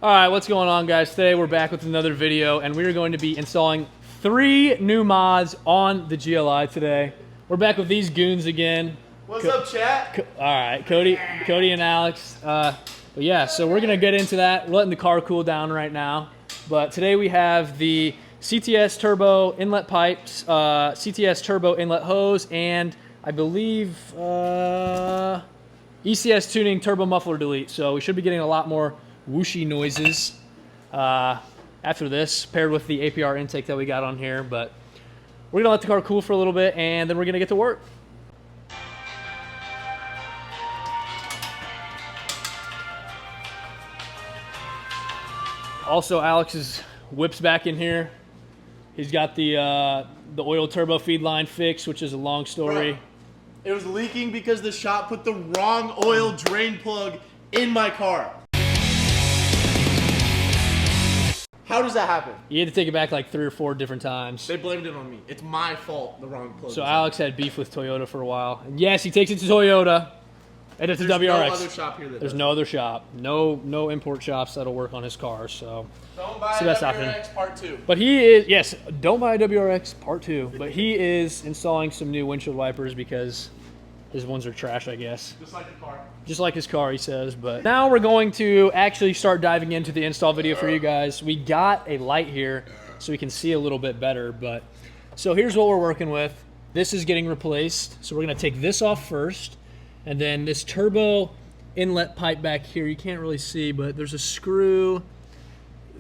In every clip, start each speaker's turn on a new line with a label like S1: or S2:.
S1: All right, what's going on, guys? Today we're back with another video, and we're going to be installing 3 new mods on the GLI today. We're back with these goons again.
S2: What's up, chat?
S1: All right, Kody and Alex. But yeah, so we're gonna get into that. We're letting the car cool down right now. But today we have the CTS Turbo inlet pipes, CTS Turbo inlet hose, and I believe ECS tuning turbo muffler delete. So we should be getting a lot more whooshy noises after this, paired with the APR intake that we got on here. But we're gonna let the car cool for a little bit, and then we're gonna get to work. Also, Alex's whip's back in here. He's got the oil turbo feed line fixed, which is a long story.
S2: Bro, it was leaking because the shop put the wrong oil drain plug in my car. How does that happen?
S1: You had to take it back like 3 or 4 different times.
S2: They blamed it on me. It's my fault, the wrong plug.
S1: So Alex had beef with Toyota for a while. And yes, he takes it to Toyota. And it's a WRX.
S2: There's no other shop here that
S1: There's no other shop. No import shops that'll work on his car. So
S2: don't buy a WRX Part 2.
S1: But he is, yes, don't buy a WRX Part 2. But he is installing some new windshield wipers because his ones are trash, I guess.
S2: Just like the car. Just
S1: like his car, he says. But now we're going to actually start diving into the install video for you guys. We got a light here so we can see a little bit better. But so here's what we're working with. This is getting replaced. So we're going to take this off first. And then this turbo inlet pipe back here, you can't really see, but there's a screw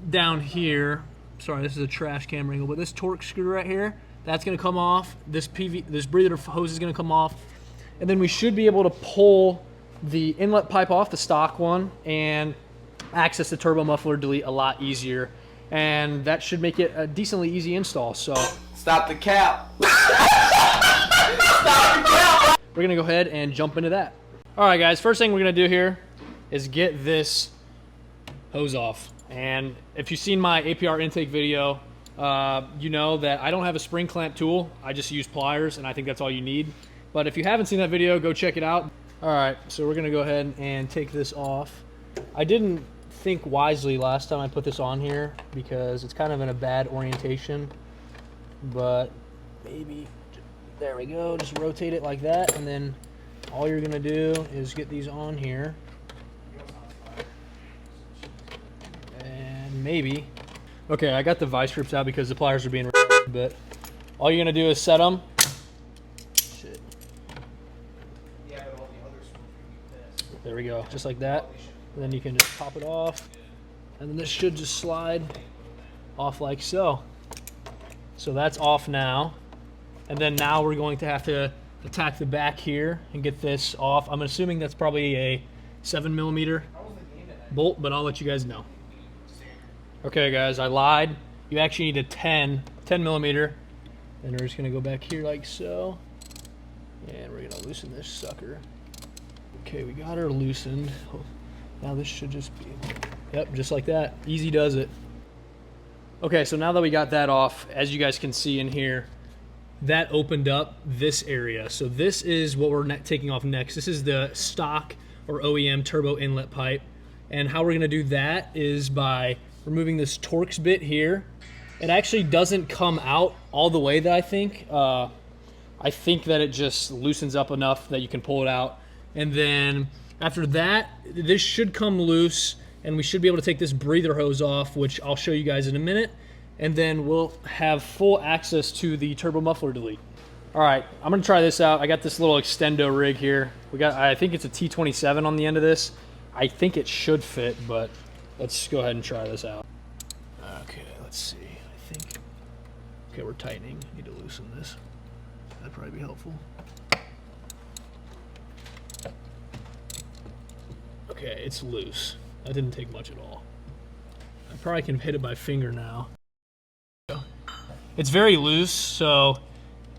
S1: down here. Sorry, this is a trash camera angle, but this torque screw right here, that's going to come off. This breather hose is going to come off. And then we should be able to pull the inlet pipe off, the stock one, and access the turbo muffler delete a lot easier. And that should make it a decently easy install. So
S2: stop the cap. Stop the cap.
S1: We're gonna go ahead and jump into that. All right, guys, first thing we're gonna do here is get this hose off. And if you've seen my APR intake video, you know that I don't have a spring clamp tool. I just use pliers, and I think that's all you need. But if you haven't seen that video, go check it out. All right, so we're gonna go ahead and take this off. I didn't think wisely last time I put this on here because it's kind of in a bad orientation, but maybe, there we go, just rotate it like that, and then all you're gonna do is get these on here, and maybe, okay, I got the vice grips out because the pliers are being but all you're gonna do is set them. Shit. There we go, just like that. And then you can just pop it off, and then this should just slide off like so. So that's off now. And then now we're going to have to attack the back here and get this off. I'm assuming that's probably a 7mm bolt, but I'll let you guys know. Okay, guys, I lied. You actually need a 10mm. And we're just gonna go back here like so. And we're gonna loosen this sucker. Okay, we got her loosened. Now this should just be, yep, just like that. Easy does it. Okay, so now that we got that off, as you guys can see in here, that opened up this area. So this is what we're taking off next. This is the stock or OEM turbo inlet pipe. And how we're gonna do that is by removing this Torx bit here. It actually doesn't come out all the way that I think. I think that it just loosens up enough that you can pull it out. And then after that, this should come loose and we should be able to take this breather hose off, which I'll show you guys in a minute. And then we'll have full access to the turbo muffler delete. All right, I'm gonna try this out. I got this little extendo rig here. I think it's a T27 on the end of this. I think it should fit, but let's go ahead and try this out. Okay, let's see, I think. Okay, we're tightening. Need to loosen this. That'd probably be helpful. Okay, it's loose. That didn't take much at all. I probably can hit it by finger now. It's very loose, so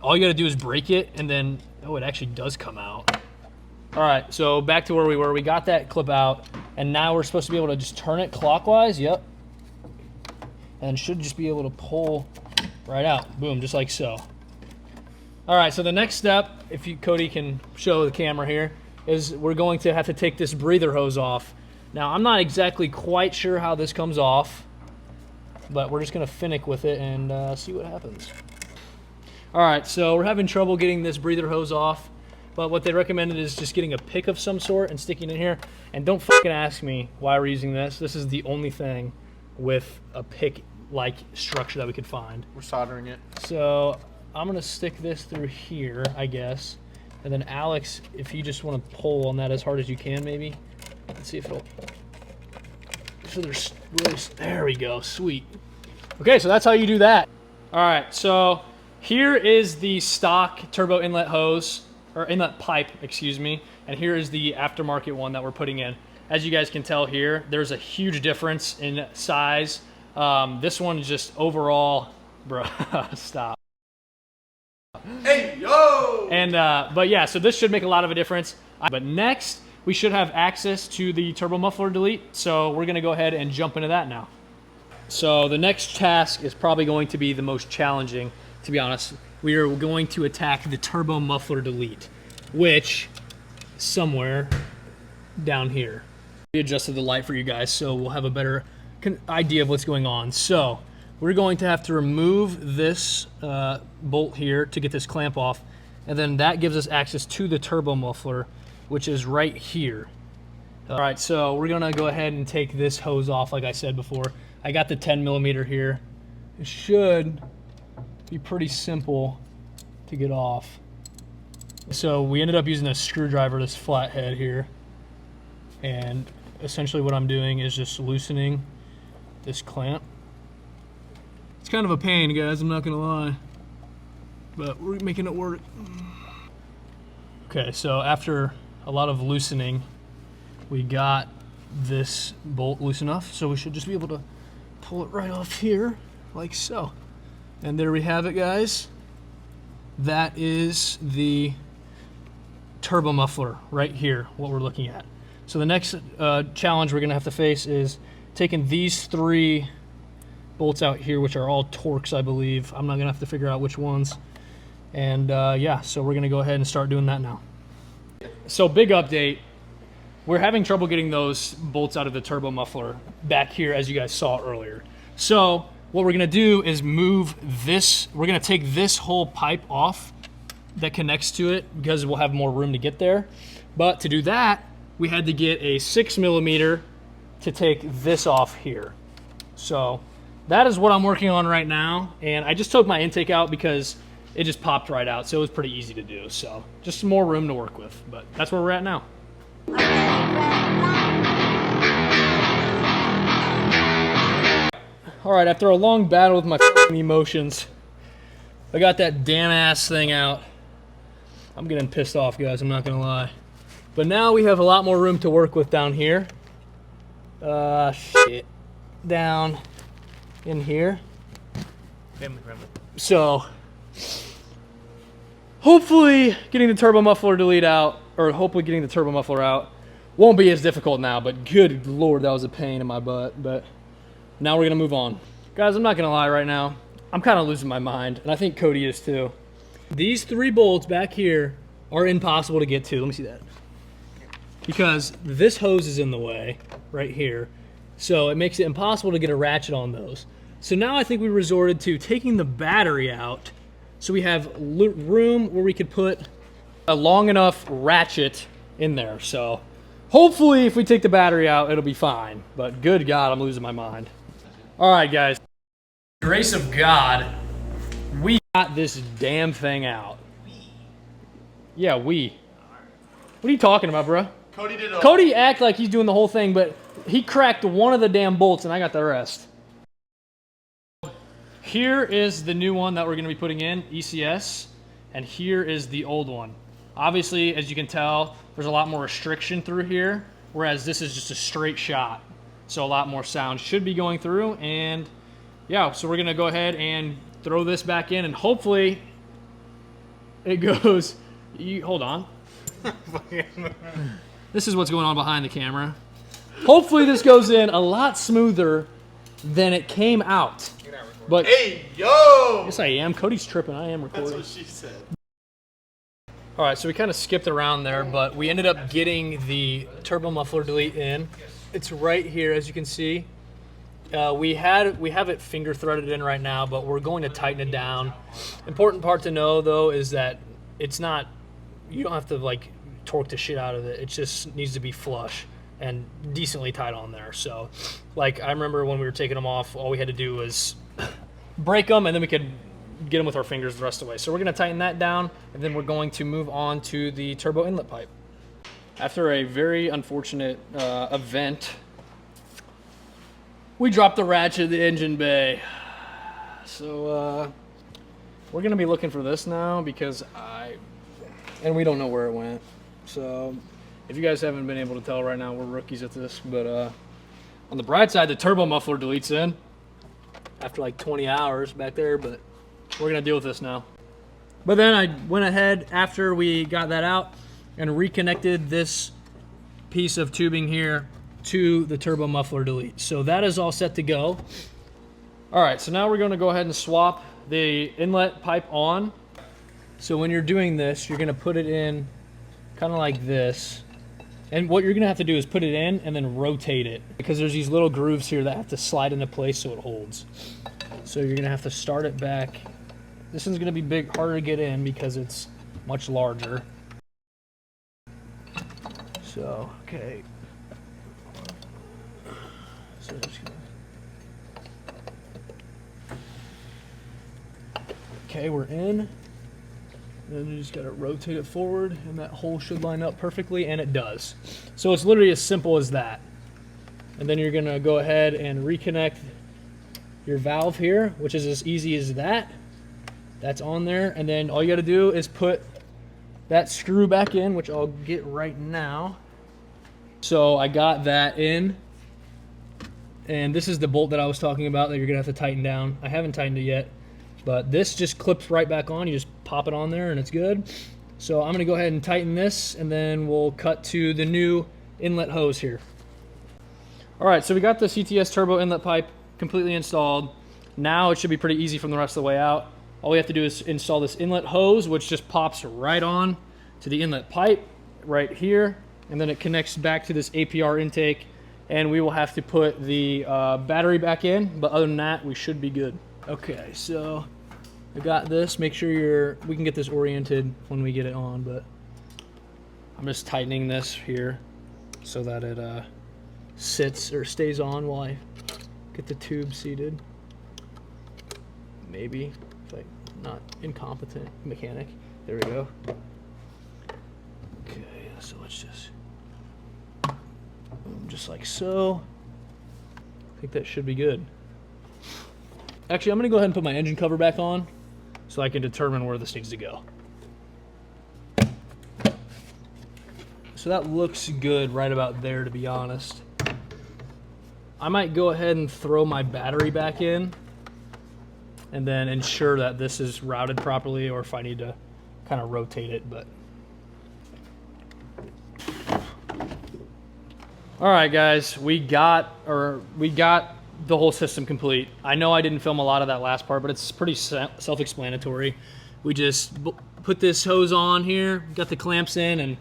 S1: all you gotta do is break it, and then, oh, it actually does come out. All right, so back to where we were. We got that clip out, and now we're supposed to be able to just turn it clockwise, yep. And should just be able to pull right out, boom, just like so. All right, so the next step, if Kody can show the camera here, is we're going to have to take this breather hose off. Now, I'm not exactly quite sure how this comes off, but we're just gonna finick with it and see what happens. All right, so we're having trouble getting this breather hose off, but what they recommended is just getting a pick of some sort and sticking it in here. And don't fucking ask me why we're using this. This is the only thing with a pick-like structure that we could find.
S2: We're soldering it.
S1: So I'm gonna stick this through here, I guess. And then Alex, if you just wanna pull on that as hard as you can, maybe. Let's see if it'll, so there's really, there we go, sweet. Okay, so that's how you do that. All right, so here is the stock turbo inlet hose, or inlet pipe, excuse me. And here is the aftermarket one that we're putting in. As you guys can tell here, there's a huge difference in size. This one is just overall, bro, stop.
S2: Hey, yo!
S1: And, but yeah, so this should make a lot of a difference. But next, we should have access to the turbo muffler delete. So we're gonna go ahead and jump into that now. So the next task is probably going to be the most challenging, to be honest. We are going to attack the turbo muffler delete, which somewhere down here. We adjusted the light for you guys, so we'll have a better idea of what's going on. So we're going to have to remove this bolt here to get this clamp off, and then that gives us access to the turbo muffler, which is right here. All right, so we're gonna go ahead and take this hose off, like I said before. I got the 10mm here. It should be pretty simple to get off. So we ended up using a screwdriver, this flathead here. And essentially what I'm doing is just loosening this clamp. It's kind of a pain, guys, I'm not gonna lie. But we're making it work. Okay, so after a lot of loosening, we got this bolt loose enough, so we should just be able to pull it right off here, like so. And there we have it, guys. That is the turbo muffler right here, what we're looking at. So the next challenge we're gonna have to face is taking these 3 bolts out here, which are all Torx, I believe. I'm not gonna have to figure out which ones. And yeah, so we're gonna go ahead and start doing that now. So big update. We're having trouble getting those bolts out of the turbo muffler back here, as you guys saw earlier. So what we're gonna do is move this, we're gonna take this whole pipe off that connects to it because we'll have more room to get there. But to do that, we had to get a 6mm to take this off here. So that is what I'm working on right now. And I just took my intake out because it just popped right out. So it was pretty easy to do. So just some more room to work with, but that's where we're at now. All right, after a long battle with my emotions, I got that damn ass thing out. I'm getting pissed off, guys, I'm not gonna lie. But now we have a lot more room to work with down here. Shit. Down in here. So, hopefully getting the turbo muffler delete out, or hopefully getting the turbo muffler out, won't be as difficult now, but good Lord, that was a pain in my butt. But now we're gonna move on. Guys, I'm not gonna lie right now. I'm kind of losing my mind, and I think Kody is too. These 3 bolts back here are impossible to get to. Let me see that. Because this hose is in the way, right here. So it makes it impossible to get a ratchet on those. So now I think we resorted to taking the battery out so we have room where we could put a long enough ratchet in there. So hopefully if we take the battery out, it'll be fine. But good God, I'm losing my mind. All right, guys. Grace of God, we got this damn thing out. Yeah, we. What are you talking about, bro?
S2: Kody did
S1: Kody act like he's doing the whole thing, but he cracked one of the damn bolts and I got the rest. Here is the new one that we're going to be putting in, ECS, and here is the old one. Obviously, as you can tell, there's a lot more restriction through here, whereas this is just a straight shot. So a lot more sound should be going through, and yeah, so we're going to go ahead and throw this back in, and hopefully it goes, hold on. This is what's going on behind the camera. Hopefully this goes in a lot smoother than it came out. But
S2: hey, yo!
S1: Yes, I am. Cody's tripping. I am recording.
S2: That's what she said.
S1: All right, so we kind of skipped around there, but we ended up getting the turbo muffler delete in. It's right here, as you can see. We have it finger threaded in right now, but we're going to tighten it down. Important part to know though is that it's not, you don't have to like torque the shit out of it. It just needs to be flush and decently tight on there. So like I remember when we were taking them off, all we had to do was break them and then we could get them with our fingers the rest of the way. So we're going to tighten that down and then we're going to move on to the turbo inlet pipe. After a very unfortunate event, we dropped the ratchet in the engine bay. So we're going to be looking for this now because we don't know where it went. So if you guys haven't been able to tell right now, we're rookies at this. But on the bright side, the turbo muffler deletes in after like 20 hours back there, but we're going to deal with this now. But then I went ahead after we got that out and reconnected this piece of tubing here to the turbo muffler delete. So that is all set to go. All right, so now we're going to go ahead and swap the inlet pipe on. So when you're doing this, you're going to put it in kind of like this. And what you're going to have to do is put it in and then rotate it because there's these little grooves here that have to slide into place so it holds. So you're going to have to start it back. This one's going to be harder to get in because it's much larger. So, okay. So just gonna... Okay, we're in. Then you just gotta rotate it forward and that hole should line up perfectly, and it does. So it's literally as simple as that. And then you're gonna go ahead and reconnect your valve here, which is as easy as that. That's on there, and then all you gotta do is put that screw back in, which I'll get right now. So I got that in, and this is the bolt that I was talking about that you're gonna have to tighten down. I haven't tightened it yet, but this just clips right back on. You just pop it on there and it's good. So I'm gonna go ahead and tighten this, and then we'll cut to the new inlet hose here. All right, so we got the CTS Turbo inlet pipe completely installed. Now it should be pretty easy from the rest of the way out. All we have to do is install this inlet hose, which just pops right on to the inlet pipe right here. And then it connects back to this APR intake, and we will have to put the battery back in, but other than that, we should be good. Okay, so I got this. Make sure we can get this oriented when we get it on, but I'm just tightening this here so that it sits or stays on while I get the tube seated. Maybe, if I'm not incompetent mechanic. There we go. Okay, so let's just like so. I think that should be good. Actually, I'm gonna go ahead and put my engine cover back on so I can determine where this needs to go. So that looks good right about there, to be honest. I might go ahead and throw my battery back in and then ensure that this is routed properly, or if I need to kind of rotate it, but. All right, guys, we got the whole system complete. I know I didn't film a lot of that last part, but it's pretty self-explanatory. We just put this hose on here, got the clamps in, and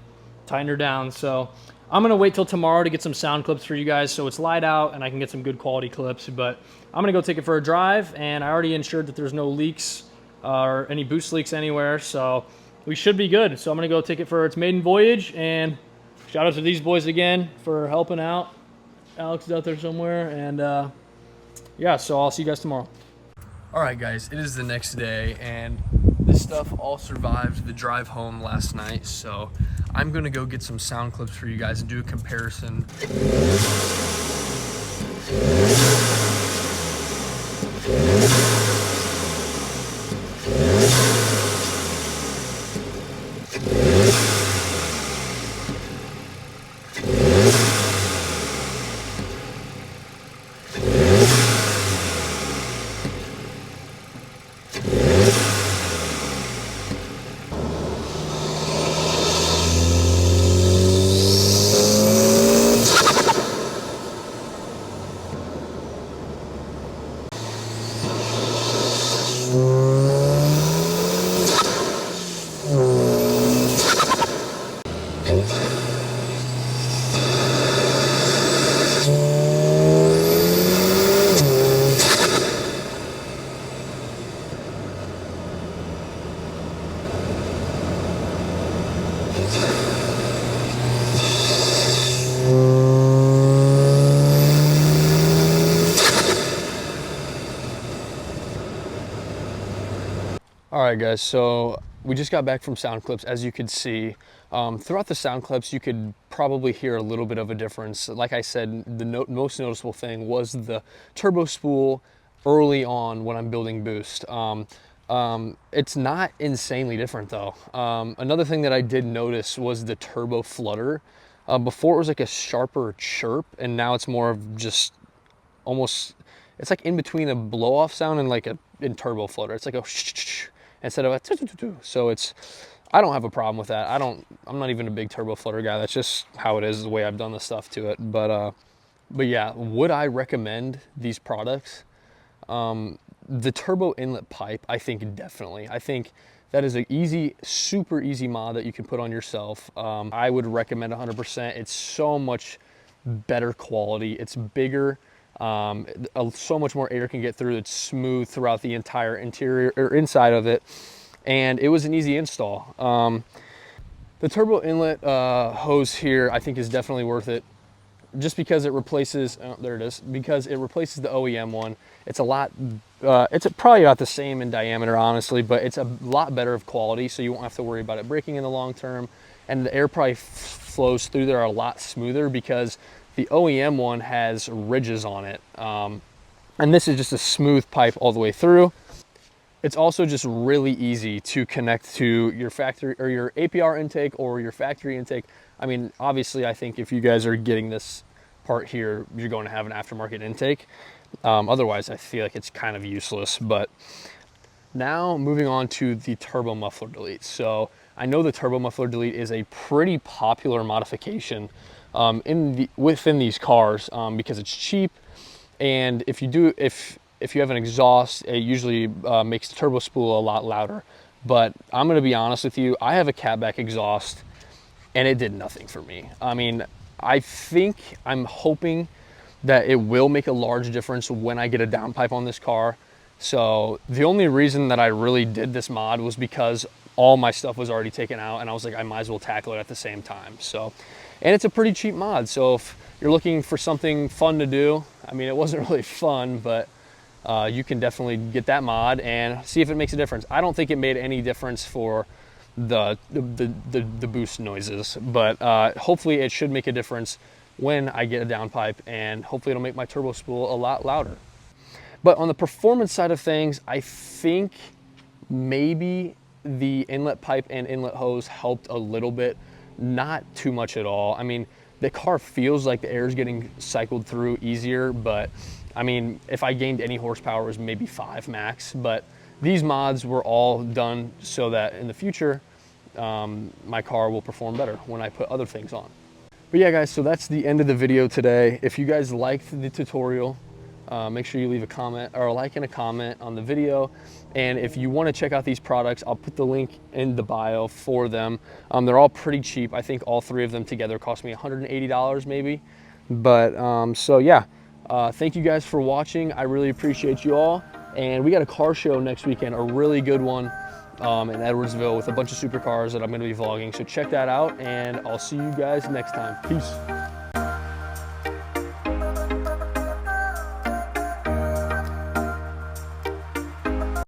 S1: tightened her down. So I'm gonna wait till tomorrow to get some sound clips for you guys so it's light out and I can get some good quality clips. But I'm gonna go take it for a drive, and I already ensured that there's no leaks or any boost leaks anywhere, so we should be good. So I'm gonna go take it for its maiden voyage, and shout out to these boys again for helping out. Alex is out there somewhere, and yeah, so I'll see you guys tomorrow. All right, guys, it is the next day, and this stuff all survived the drive home last night, so I'm gonna go get some sound clips for you guys and do a comparison. All right, guys, so we just got back from sound clips. As you could see, throughout the sound clips, you could probably hear a little bit of a difference. Like I said, the most noticeable thing was the turbo spool early on when I'm building boost. It's not insanely different though. Another thing that I did notice was the turbo flutter. Before it was like a sharper chirp, and now it's more of just almost, it's like in between a blow off sound and like in turbo flutter. It's like a instead of a so it's, I don't have a problem with that. I'm not even a big turbo flutter guy. That's just how it is, the way I've done the stuff to it. But yeah, would I recommend these products? The turbo inlet pipe, I think definitely. I think that is an easy, super easy mod that you can put on yourself. I would recommend 100%. It's so much better quality. It's bigger. So much more air can get through. It's smooth throughout the entire interior or inside of it. And it was an easy install. The turbo inlet hose here, I think, is definitely worth it. Just because it replaces, oh, there it is, because it replaces the OEM one. It's a lot, it's probably about the same in diameter, honestly, but it's a lot better of quality, so you won't have to worry about it breaking in the long term. And the air probably flows through there a lot smoother because the OEM one has ridges on it. And this is just a smooth pipe all the way through. It's also just really easy to connect to your factory or your APR intake or your factory intake. I mean, obviously, I think if you guys are getting this part here, you're going to have an aftermarket intake. Otherwise, I feel like it's kind of useless. But now moving on to the turbo muffler delete. So I know the turbo muffler delete is a pretty popular modification within these cars because it's cheap. And if you have an exhaust, it usually makes the turbo spool a lot louder. But I'm gonna be honest with you, I have a catback exhaust and it did nothing for me. I mean, I'm hoping that it will make a large difference when I get a downpipe on this car. So the only reason that I really did this mod was because all my stuff was already taken out and I was like, I might as well tackle it at the same time. So, and it's a pretty cheap mod. So if you're looking for something fun to do, I mean, it wasn't really fun, but you can definitely get that mod and see if it makes a difference. I don't think it made any difference for the boost noises, but hopefully it should make a difference when I get a downpipe, and hopefully it'll make my turbo spool a lot louder. But on the performance side of things, I think maybe the inlet pipe and inlet hose helped a little bit, not too much at all. I mean, the car feels like the air is getting cycled through easier, but I mean, if I gained any horsepower, it was maybe 5 max. But these mods were all done so that in the future, my car will perform better when I put other things on. But yeah, guys, so that's the end of the video today. If you guys liked the tutorial, make sure you leave a comment or a like and a comment on the video. And if you want to check out these products, I'll put the link in the bio for them. They're all pretty cheap. I think all 3 of them together cost me $180 maybe. But so yeah, thank you guys for watching. I really appreciate you all. And we got a car show next weekend, a really good one in Edwardsville with a bunch of supercars that I'm going to be vlogging. So check that out, and I'll see you guys next time. Peace.